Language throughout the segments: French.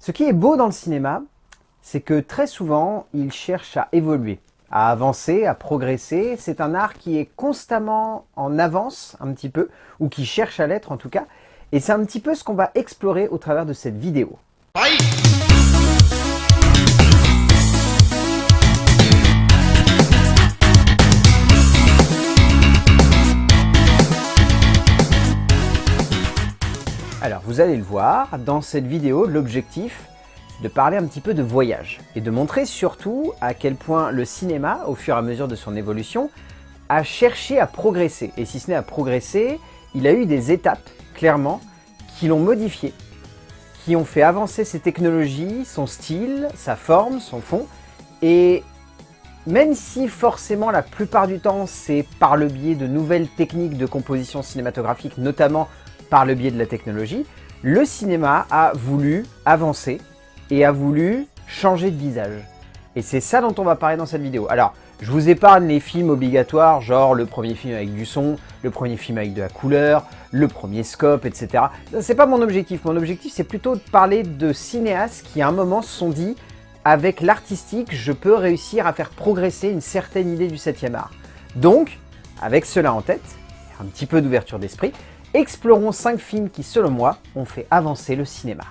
Ce qui est beau dans le cinéma, c'est que très souvent, il cherche à évoluer, à avancer, à progresser. C'est un art qui est constamment en avance un petit peu, ou qui cherche à l'être en tout cas. Et c'est un petit peu ce qu'on va explorer au travers de cette vidéo. Aïe! Alors, vous allez le voir, dans cette vidéo, l'objectif, c'est de parler un petit peu de voyage et de montrer surtout à quel point le cinéma, au fur et à mesure de son évolution, a cherché à progresser. Et si ce n'est à progresser, il a eu des étapes, clairement, qui l'ont modifié, qui ont fait avancer ses technologies, son style, sa forme, son fond. Et même si forcément la plupart du temps, c'est par le biais de nouvelles techniques de composition cinématographique, notamment par le biais de la technologie, le cinéma a voulu avancer et a voulu changer de visage. Et c'est ça dont on va parler dans cette vidéo. Alors, je vous épargne les films obligatoires, genre le premier film avec du son, le premier film avec de la couleur, le premier scope, etc. C'est pas mon objectif. Mon objectif, c'est plutôt de parler de cinéastes qui, à un moment, se sont dit « avec l'artistique, je peux réussir à faire progresser une certaine idée du 7e art ». Donc, avec cela en tête, un petit peu d'ouverture d'esprit, explorons 5 films qui, selon moi, ont fait avancer le cinéma.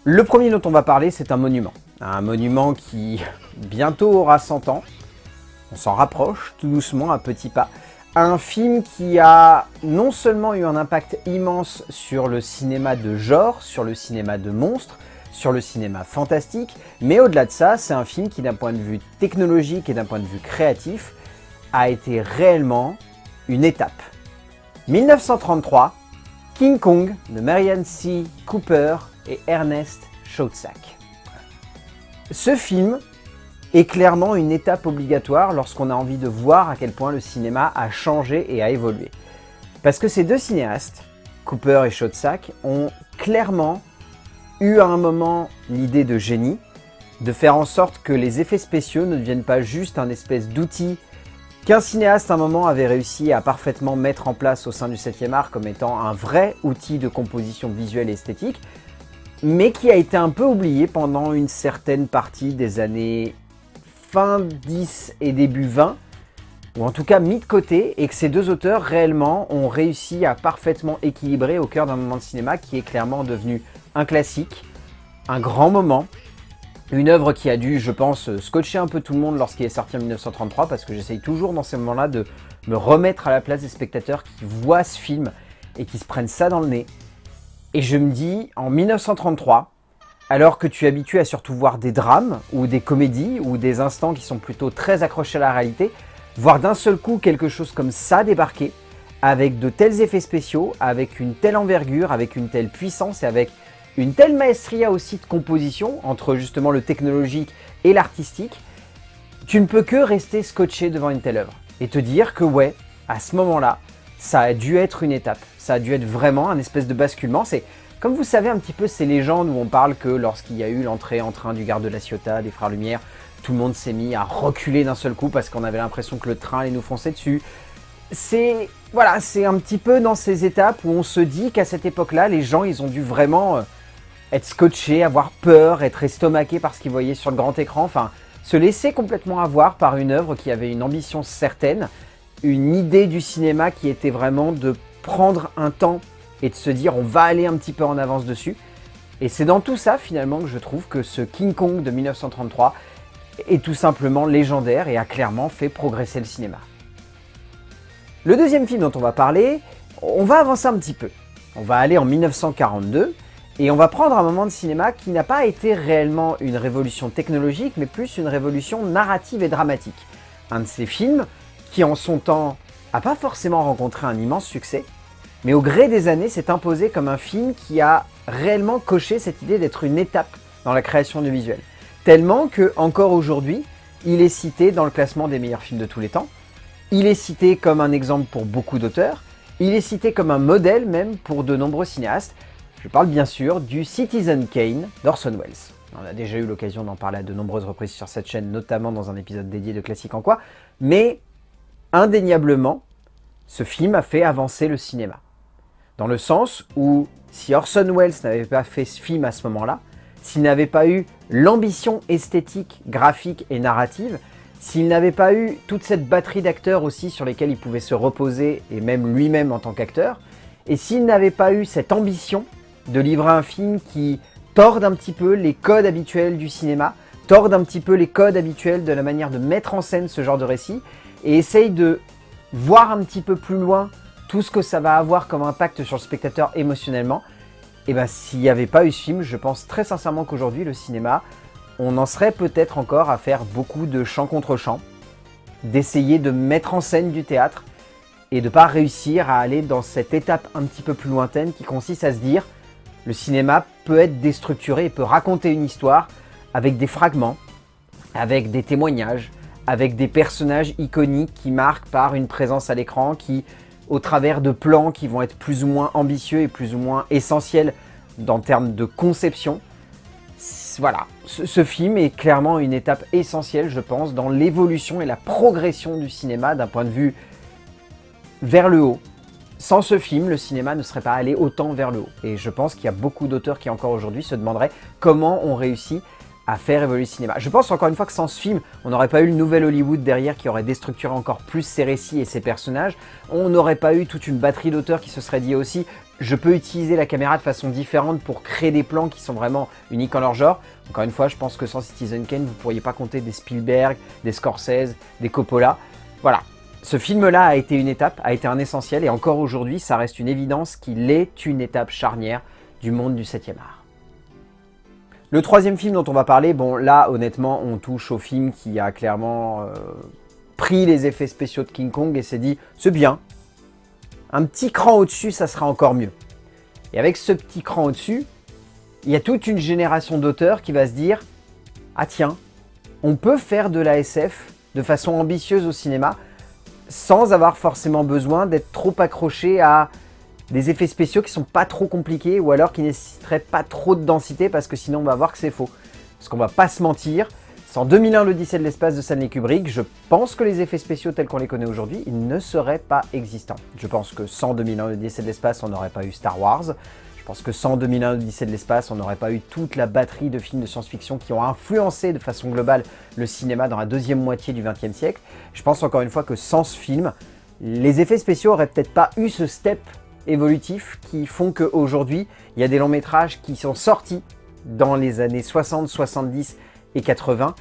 Le premier dont on va parler, c'est un monument. Un monument qui, bientôt, aura 100 ans. On s'en rapproche, tout doucement, à petits pas. Un film qui a non seulement eu un impact immense sur le cinéma de genre, sur le cinéma de monstres, sur le cinéma fantastique, mais au-delà de ça, c'est un film qui, d'un point de vue technologique et d'un point de vue créatif, a été réellement une étape. 1933, King Kong de Merian C. Cooper et Ernest Schoedsack. Ce film est clairement une étape obligatoire lorsqu'on a envie de voir à quel point le cinéma a changé et a évolué. Parce que ces deux cinéastes, Cooper et Schoedsack, ont clairement eu à un moment l'idée de génie de faire en sorte que les effets spéciaux ne deviennent pas juste un espèce d'outil qu'un cinéaste à un moment avait réussi à parfaitement mettre en place au sein du 7e art comme étant un vrai outil de composition visuelle et esthétique, mais qui a été un peu oublié pendant une certaine partie des années fin 10 et début 20, ou en tout cas mis de côté, et que ces deux auteurs réellement ont réussi à parfaitement équilibrer au cœur d'un moment de cinéma qui est clairement devenu un classique, un grand moment, une œuvre qui a dû, je pense, scotcher un peu tout le monde lorsqu'il est sorti en 1933, parce que j'essaye toujours dans ces moments-là de me remettre à la place des spectateurs qui voient ce film et qui se prennent ça dans le nez. Et je me dis, en 1933, alors que tu es habitué à surtout voir des drames, ou des comédies, ou des instants qui sont plutôt très accrochés à la réalité, voir d'un seul coup quelque chose comme ça débarquer, avec de tels effets spéciaux, avec une telle envergure, avec une telle puissance et avec une telle maestria aussi de composition, entre justement le technologique et l'artistique, tu ne peux que rester scotché devant une telle œuvre et te dire que ouais, à ce moment-là, ça a dû être une étape, ça a dû être vraiment un espèce de basculement. C'est comme vous savez un petit peu ces légendes où on parle que lorsqu'il y a eu l'entrée en train du Garde de la Ciotat, des Frères Lumière, tout le monde s'est mis à reculer d'un seul coup parce qu'on avait l'impression que le train allait nous foncer dessus. C'est voilà, c'est un petit peu dans ces étapes où on se dit qu'à cette époque-là, les gens ils ont dû vraiment être scotchés, avoir peur, être estomaqués par ce qu'ils voyaient sur le grand écran, enfin se laisser complètement avoir par une œuvre qui avait une ambition certaine, une idée du cinéma qui était vraiment de prendre un temps et de se dire on va aller un petit peu en avance dessus. Et c'est dans tout ça finalement que je trouve que ce King Kong de 1933 est tout simplement légendaire et a clairement fait progresser le cinéma. Le deuxième film dont on va parler, on va avancer un petit peu. On va aller en 1942 et on va prendre un moment de cinéma qui n'a pas été réellement une révolution technologique mais plus une révolution narrative et dramatique. Un de ces films qui en son temps n'a pas forcément rencontré un immense succès, mais au gré des années s'est imposé comme un film qui a réellement coché cette idée d'être une étape dans la création du visuel. Tellement que, encore aujourd'hui, il est cité dans le classement des meilleurs films de tous les temps, il est cité comme un exemple pour beaucoup d'auteurs, il est cité comme un modèle même pour de nombreux cinéastes. Je parle bien sûr du Citizen Kane d'Orson Welles. On a déjà eu l'occasion d'en parler à de nombreuses reprises sur cette chaîne, notamment dans un épisode dédié de Classique en quoi, mais indéniablement, ce film a fait avancer le cinéma. Dans le sens où si Orson Welles n'avait pas fait ce film à ce moment-là, s'il n'avait pas eu l'ambition esthétique, graphique et narrative, s'il n'avait pas eu toute cette batterie d'acteurs aussi sur lesquels il pouvait se reposer, et même lui-même en tant qu'acteur, et s'il n'avait pas eu cette ambition de livrer un film qui torde un petit peu les codes habituels du cinéma, torde un petit peu les codes habituels de la manière de mettre en scène ce genre de récit, et essaye de voir un petit peu plus loin tout ce que ça va avoir comme impact sur le spectateur émotionnellement, et bien s'il n'y avait pas eu ce film, je pense très sincèrement qu'aujourd'hui le cinéma, on en serait peut-être encore à faire beaucoup de chant contre chant, d'essayer de mettre en scène du théâtre, et de ne pas réussir à aller dans cette étape un petit peu plus lointaine qui consiste à se dire le cinéma peut être déstructuré et peut raconter une histoire avec des fragments, avec des témoignages, avec des personnages iconiques qui marquent par une présence à l'écran, qui, au travers de plans qui vont être plus ou moins ambitieux et plus ou moins essentiels en termes de conception. Voilà, ce film est clairement une étape essentielle, je pense, dans l'évolution et la progression du cinéma d'un point de vue vers le haut. Sans ce film, le cinéma ne serait pas allé autant vers le haut. Et je pense qu'il y a beaucoup d'auteurs qui encore aujourd'hui se demanderaient comment on réussit à faire évoluer le cinéma. Je pense encore une fois que sans ce film, on n'aurait pas eu le nouvel Hollywood derrière qui aurait déstructuré encore plus ses récits et ses personnages. On n'aurait pas eu toute une batterie d'auteurs qui se serait dit aussi je peux utiliser la caméra de façon différente pour créer des plans qui sont vraiment uniques en leur genre. Encore une fois, je pense que sans Citizen Kane, vous ne pourriez pas compter des Spielberg, des Scorsese, des Coppola. Voilà. Ce film-là a été une étape, a été un essentiel, et encore aujourd'hui, ça reste une évidence qu'il est une étape charnière du monde du 7e art. Le troisième film dont on va parler, bon là honnêtement, on touche au film qui a clairement pris les effets spéciaux de King Kong et s'est dit « c'est bien, un petit cran au-dessus, ça sera encore mieux ». Et avec ce petit cran au-dessus, il y a toute une génération d'auteurs qui va se dire « ah tiens, on peut faire de la SF de façon ambitieuse au cinéma », sans avoir forcément besoin d'être trop accroché à des effets spéciaux qui sont pas trop compliqués ou alors qui nécessiteraient pas trop de densité parce que sinon on va voir que c'est faux. Parce qu'on va pas se mentir, sans 2001 l'Odyssée de l'espace de Stanley Kubrick, je pense que les effets spéciaux tels qu'on les connaît aujourd'hui, ils ne seraient pas existants. Je pense que sans 2001 l'Odyssée de l'espace, on n'aurait pas eu Star Wars. Je pense que sans 2001 l'Odyssée de l'espace, on n'aurait pas eu toute la batterie de films de science-fiction qui ont influencé de façon globale le cinéma dans la deuxième moitié du XXe siècle. Je pense encore une fois que sans ce film, les effets spéciaux n'auraient peut-être pas eu ce step évolutif qui font qu'aujourd'hui, il y a des longs métrages qui sont sortis dans les années 60, 70 et 80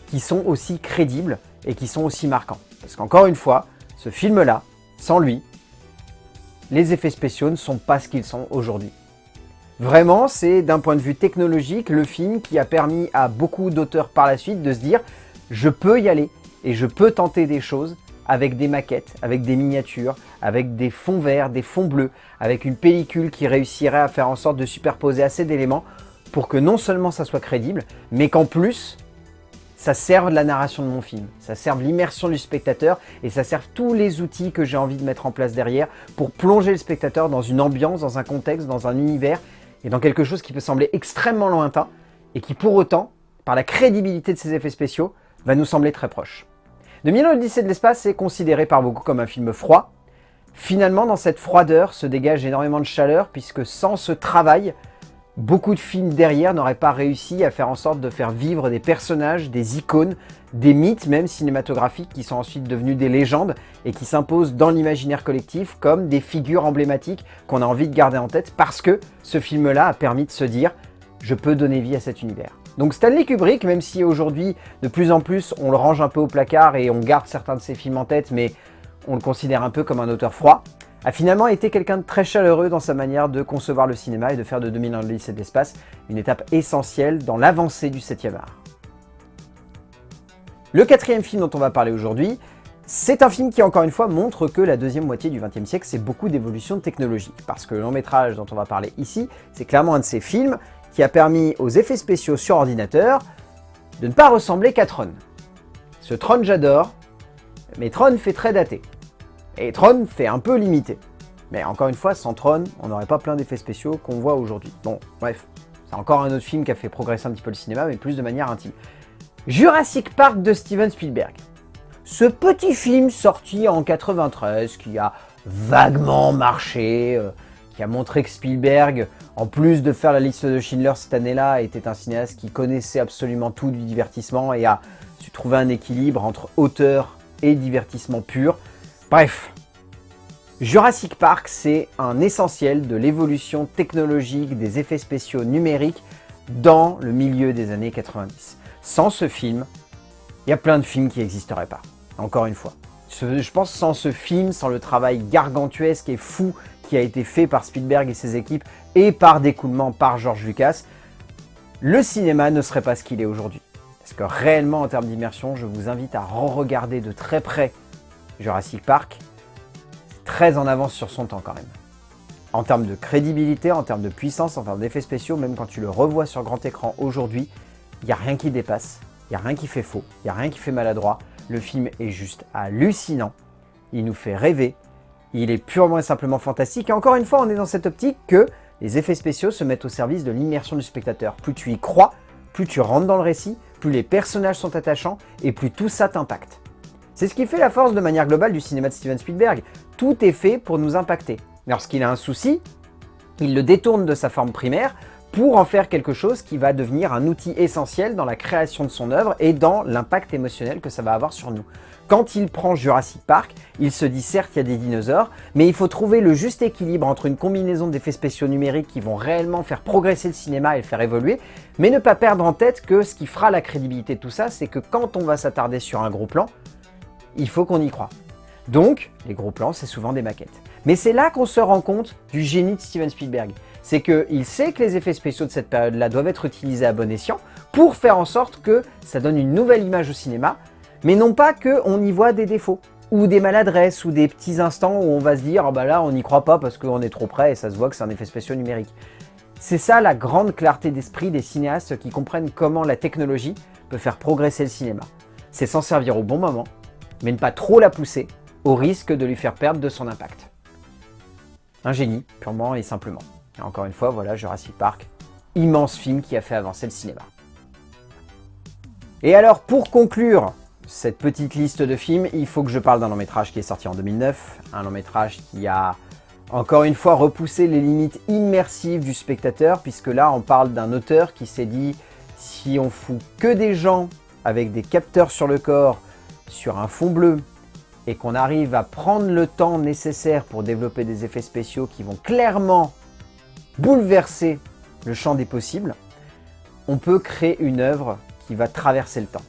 qui sont aussi crédibles et qui sont aussi marquants. Parce qu'encore une fois, ce film-là, sans lui, les effets spéciaux ne sont pas ce qu'ils sont aujourd'hui. Vraiment, c'est d'un point de vue technologique, le film qui a permis à beaucoup d'auteurs par la suite de se dire « je peux y aller et je peux tenter des choses » avec des maquettes, avec des miniatures, avec des fonds verts, des fonds bleus, avec une pellicule qui réussirait à faire en sorte de superposer assez d'éléments pour que non seulement ça soit crédible, mais qu'en plus, ça serve la narration de mon film, ça serve l'immersion du spectateur et ça serve tous les outils que j'ai envie de mettre en place derrière pour plonger le spectateur dans une ambiance, dans un contexte, dans un univers et dans quelque chose qui peut sembler extrêmement lointain et qui pour autant, par la crédibilité de ses effets spéciaux, va nous sembler très proche. 2001 l'Odyssée de l'espace est considéré par beaucoup comme un film froid. Finalement, dans cette froideur se dégage énormément de chaleur puisque sans ce travail, beaucoup de films derrière n'auraient pas réussi à faire en sorte de faire vivre des personnages, des icônes, des mythes même cinématographiques qui sont ensuite devenus des légendes et qui s'imposent dans l'imaginaire collectif comme des figures emblématiques qu'on a envie de garder en tête parce que ce film-là a permis de se dire « je peux donner vie à cet univers ». Donc Stanley Kubrick, même si aujourd'hui, de plus en plus, on le range un peu au placard et on garde certains de ses films en tête, mais on le considère un peu comme un auteur froid, a finalement été quelqu'un de très chaleureux dans sa manière de concevoir le cinéma et de faire de 2001 l'Odyssée de l'espace une étape essentielle dans l'avancée du 7e art. Le quatrième film dont on va parler aujourd'hui, c'est un film qui, encore une fois, montre que la deuxième moitié du XXe siècle, c'est beaucoup d'évolution technologique. Parce que le long métrage dont on va parler ici, c'est clairement un de ces films qui a permis aux effets spéciaux sur ordinateur de ne pas ressembler qu'à Tron. Ce Tron j'adore, mais Tron fait très daté. Et Tron fait un peu limité. Mais encore une fois, sans Tron, on n'aurait pas plein d'effets spéciaux qu'on voit aujourd'hui. Bon, bref, c'est encore un autre film qui a fait progresser un petit peu le cinéma, mais plus de manière intime. Jurassic Park de Steven Spielberg. Ce petit film sorti en 93, qui a vaguement marché, qui a montré que Spielberg, en plus de faire la liste de Schindler cette année-là, était un cinéaste qui connaissait absolument tout du divertissement et a su trouver un équilibre entre auteur et divertissement pur. Bref, Jurassic Park, c'est un essentiel de l'évolution technologique des effets spéciaux numériques dans le milieu des années 90. Sans ce film, il y a plein de films qui n'existeraient pas, encore une fois. Je pense sans ce film, sans le travail gargantuesque et fou qui a été fait par Spielberg et ses équipes et par d'écoulement par George Lucas, le cinéma ne serait pas ce qu'il est aujourd'hui. Parce que réellement, en termes d'immersion, je vous invite à re-regarder de très près Jurassic Park. C'est très en avance sur son temps quand même. En termes de crédibilité, en termes de puissance, en termes d'effets spéciaux, même quand tu le revois sur grand écran aujourd'hui, il n'y a rien qui dépasse, il n'y a rien qui fait faux, il n'y a rien qui fait maladroit. Le film est juste hallucinant, il nous fait rêver, il est purement et simplement fantastique. Et encore une fois, on est dans cette optique que les effets spéciaux se mettent au service de l'immersion du spectateur. Plus tu y crois, plus tu rentres dans le récit, plus les personnages sont attachants et plus tout ça t'impacte. C'est ce qui fait la force de manière globale du cinéma de Steven Spielberg. Tout est fait pour nous impacter. Lorsqu'il a un souci, il le détourne de sa forme primaire pour en faire quelque chose qui va devenir un outil essentiel dans la création de son œuvre et dans l'impact émotionnel que ça va avoir sur nous. Quand il prend Jurassic Park, il se dit certes il y a des dinosaures, mais il faut trouver le juste équilibre entre une combinaison d'effets spéciaux numériques qui vont réellement faire progresser le cinéma et le faire évoluer, mais ne pas perdre en tête que ce qui fera la crédibilité de tout ça, c'est que quand on va s'attarder sur un gros plan, il faut qu'on y croit. Donc, les gros plans, c'est souvent des maquettes. Mais c'est là qu'on se rend compte du génie de Steven Spielberg. C'est qu'il sait que les effets spéciaux de cette période-là doivent être utilisés à bon escient pour faire en sorte que ça donne une nouvelle image au cinéma, mais non pas qu'on y voit des défauts, ou des maladresses, ou des petits instants où on va se dire « Ah bah là, on n'y croit pas parce qu'on est trop près et ça se voit que c'est un effet spéciaux numérique ». C'est ça la grande clarté d'esprit des cinéastes qui comprennent comment la technologie peut faire progresser le cinéma. C'est s'en servir au bon moment, mais ne pas trop la pousser, au risque de lui faire perdre de son impact. Un génie, purement et simplement. Et encore une fois, voilà Jurassic Park, immense film qui a fait avancer le cinéma. Et alors, pour conclure cette petite liste de films, il faut que je parle d'un long métrage qui est sorti en 2009, un long métrage qui a encore une fois repoussé les limites immersives du spectateur, puisque là on parle d'un auteur qui s'est dit si on fout que des gens avec des capteurs sur le corps, sur un fond bleu, et qu'on arrive à prendre le temps nécessaire pour développer des effets spéciaux qui vont clairement bouleverser le champ des possibles, on peut créer une œuvre qui va traverser le temps.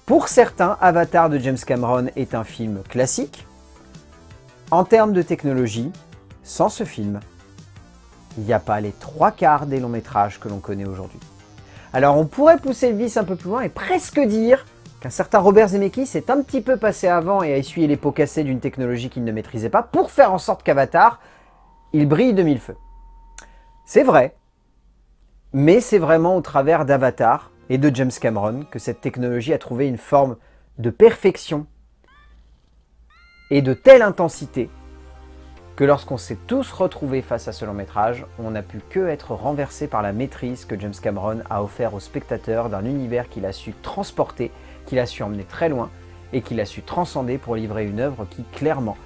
Pour certains, Avatar de James Cameron est un film classique. En termes de technologie, sans ce film, il n'y a pas les 3/4 des longs métrages que l'on connaît aujourd'hui. Alors on pourrait pousser le vice un peu plus loin et presque dire qu'un certain Robert Zemeckis s'est un petit peu passé avant et a essuyé les pots cassés d'une technologie qu'il ne maîtrisait pas pour faire en sorte qu'Avatar, il brille de mille feux. C'est vrai, mais c'est vraiment au travers d'Avatar et de James Cameron que cette technologie a trouvé une forme de perfection et de telle intensité que lorsqu'on s'est tous retrouvés face à ce long métrage, on n'a pu que être renversé par la maîtrise que James Cameron a offert aux spectateurs d'un univers qu'il a su transporter, qu'il a su emmener très loin et qu'il a su transcender pour livrer une œuvre qui clairement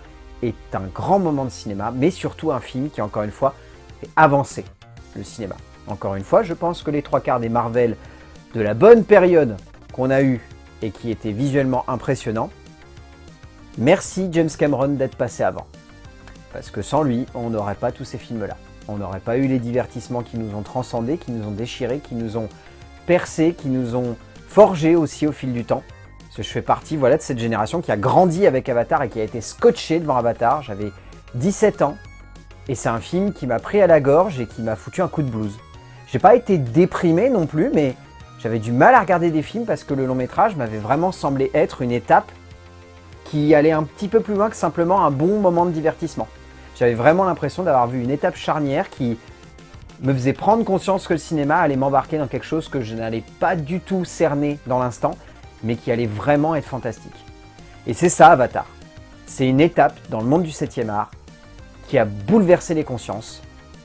est un grand moment de cinéma, mais surtout un film qui encore une fois fait avancer le cinéma. Encore une fois, je pense que les 3/4 des Marvel de la bonne période qu'on a eue et qui était visuellement impressionnant, merci James Cameron d'être passé avant. Parce que sans lui, on n'aurait pas tous ces films-là. On n'aurait pas eu les divertissements qui nous ont transcendés, qui nous ont déchirés, qui nous ont percés, qui nous ont forgés aussi au fil du temps. Parce que je fais partie de cette génération qui a grandi avec Avatar et qui a été scotché devant Avatar. J'avais 17 ans et c'est un film qui m'a pris à la gorge et qui m'a foutu un coup de blues. J'ai pas été déprimé non plus, mais j'avais du mal à regarder des films parce que le long métrage m'avait vraiment semblé être une étape qui allait un petit peu plus loin que simplement un bon moment de divertissement. J'avais vraiment l'impression d'avoir vu une étape charnière qui me faisait prendre conscience que le cinéma allait m'embarquer dans quelque chose que je n'allais pas du tout cerner dans l'instant, mais qui allait vraiment être fantastique. Et c'est ça Avatar. C'est une étape dans le monde du 7e art qui a bouleversé les consciences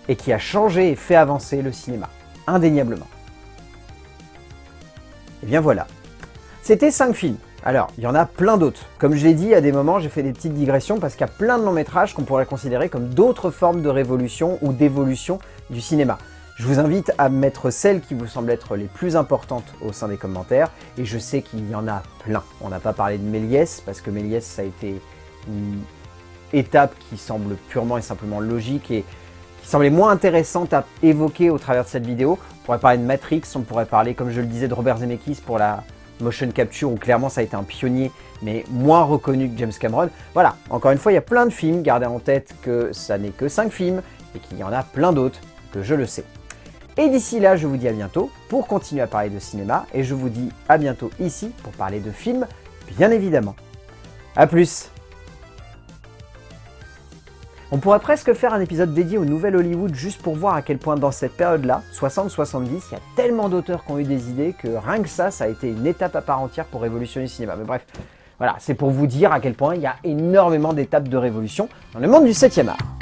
et qui a changé et fait avancer le cinéma, indéniablement. Et bien voilà. C'était 5 films Alors, il y en a plein d'autres. Comme je l'ai dit, à des moments, j'ai fait des petites digressions parce qu'il y a plein de longs métrages qu'on pourrait considérer comme d'autres formes de révolution ou d'évolution du cinéma. Je vous invite à mettre celles qui vous semblent être les plus importantes au sein des commentaires, et je sais qu'il y en a plein. On n'a pas parlé de Méliès, parce que Méliès, ça a été une étape qui semble purement et simplement logique et qui semblait moins intéressante à évoquer au travers de cette vidéo. On pourrait parler de Matrix, on pourrait parler, comme je le disais, de Robert Zemeckis pour la motion capture, où clairement ça a été un pionnier, mais moins reconnu que James Cameron. Voilà, encore une fois, il y a plein de films, gardez en tête que ça n'est que 5 films, et qu'il y en a plein d'autres, que je le sais. Et d'ici là, je vous dis à bientôt pour continuer à parler de cinéma, et je vous dis à bientôt ici pour parler de films, bien évidemment. A plus! On pourrait presque faire un épisode dédié au nouvel Hollywood juste pour voir à quel point dans cette période-là, 60-70, il y a tellement d'auteurs qui ont eu des idées que rien que ça a été une étape à part entière pour révolutionner le cinéma. Mais bref, voilà, c'est pour vous dire à quel point il y a énormément d'étapes de révolution dans le monde du 7e art.